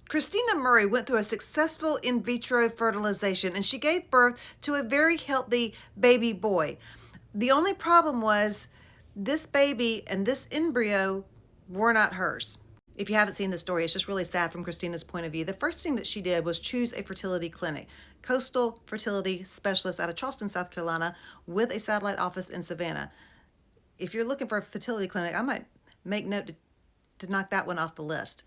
Christina Murray went through a successful in vitro fertilization and she gave birth to a very healthy baby boy. The only problem was this baby and this embryo were not hers. If you haven't seen the story, it's just really sad from Christina's point of view. The first thing that she did was choose a fertility clinic, Coastal Fertility Specialist out of Charleston, South Carolina, with a satellite office in Savannah. If you're looking for a fertility clinic, I might make note to knock that one off the list.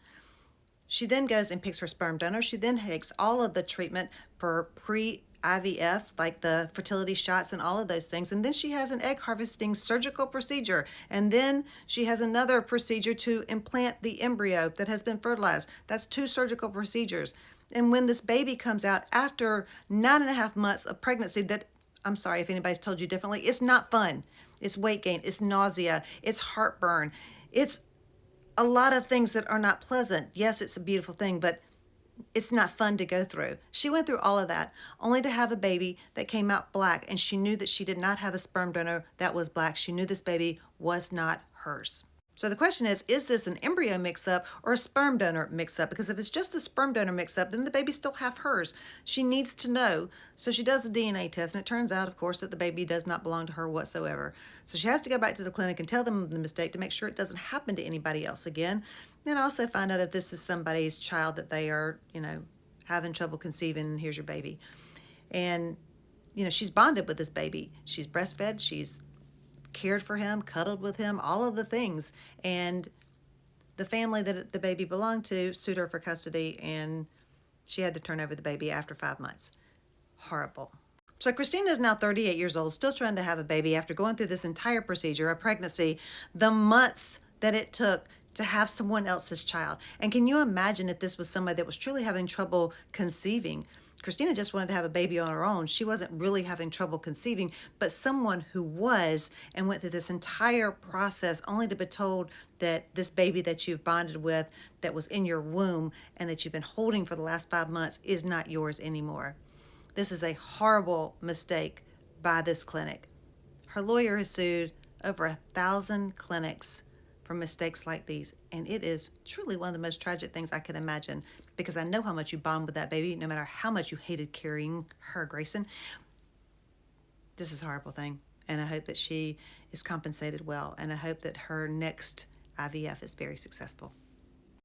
She then goes and picks her sperm donor. She then takes all of the treatment for pre-IVF, like the fertility shots and all of those things. And then she has an egg harvesting surgical procedure. And then she has another procedure to implant the embryo that has been fertilized. That's 2 surgical procedures. And when this baby comes out after 9.5 months of pregnancy, that, I'm sorry if anybody's told you differently, it's not fun. It's weight gain, it's nausea, it's heartburn, it's a lot of things that are not pleasant. Yes, it's a beautiful thing, but it's not fun to go through. She went through all of that only to have a baby that came out black, and she knew that she did not have a sperm donor that was black. She knew this baby was not hers. So the question is this an embryo mix-up or a sperm donor mix-up? Because if it's just the sperm donor mix-up, then the baby's still half hers. She needs to know. So she does a DNA test, and it turns out, of course, that the baby does not belong to her whatsoever. So she has to go back to the clinic and tell them the mistake to make sure it doesn't happen to anybody else again. And also find out if this is somebody's child that they are, having trouble conceiving, and here's your baby. And, she's bonded with this baby. She's breastfed. She's cared for him, cuddled with him, all of the things. And the family that the baby belonged to sued her for custody, and she had to turn over the baby after 5 months. Horrible. So Christina is now 38 years old, still trying to have a baby after going through this entire procedure, a pregnancy, the months that it took to have someone else's child. And can you imagine if this was somebody that was truly having trouble conceiving? Christina just wanted to have a baby on her own. She wasn't really having trouble conceiving, but someone who was and went through this entire process only to be told that this baby that you've bonded with, that was in your womb and that you've been holding for the last 5 months, is not yours anymore. This is a horrible mistake by this clinic. Her lawyer has sued over 1,000 clinics for mistakes like these, and it is truly one of the most tragic things I could imagine, because I know how much you bond with that baby, no matter how much you hated carrying her, Grayson. This is a horrible thing, and I hope that she is compensated well, and I hope that her next IVF is very successful.